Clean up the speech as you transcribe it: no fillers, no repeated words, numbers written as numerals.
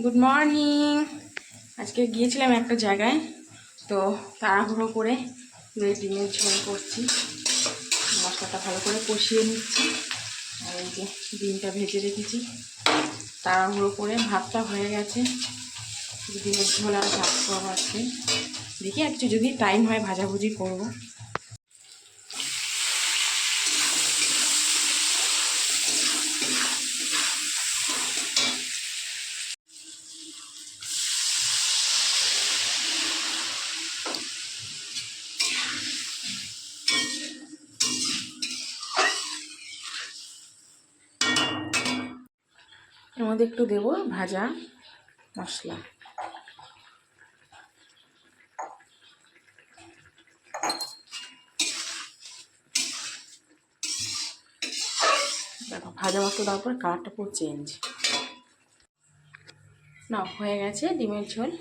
Good morning. আজকে গিয়েছিলাম একটা জায়গায়, তো তাড়াহুড়ো করে ডিমের ঝোল করছি। মশলাটা ভালো করে কষিয়ে নিচ্ছি। আর এই যে ডিমটা ভেজে রেখেছি, তাড়াহুড়ো করে ভাতটা হয়ে গেছে। ডিমের ঝোল আর ভাত করবো আজকে। দেখি একটু যদি টাইম হয় ভাজাভুজি করবো। এর মধ্যে একটু দেবো ভাজা মশলা। দেখো ভাজা মশলা দেওয়ার পর কালারটা পুরো চেঞ্জ। না হয়ে গেছে ডিমের ঝোল।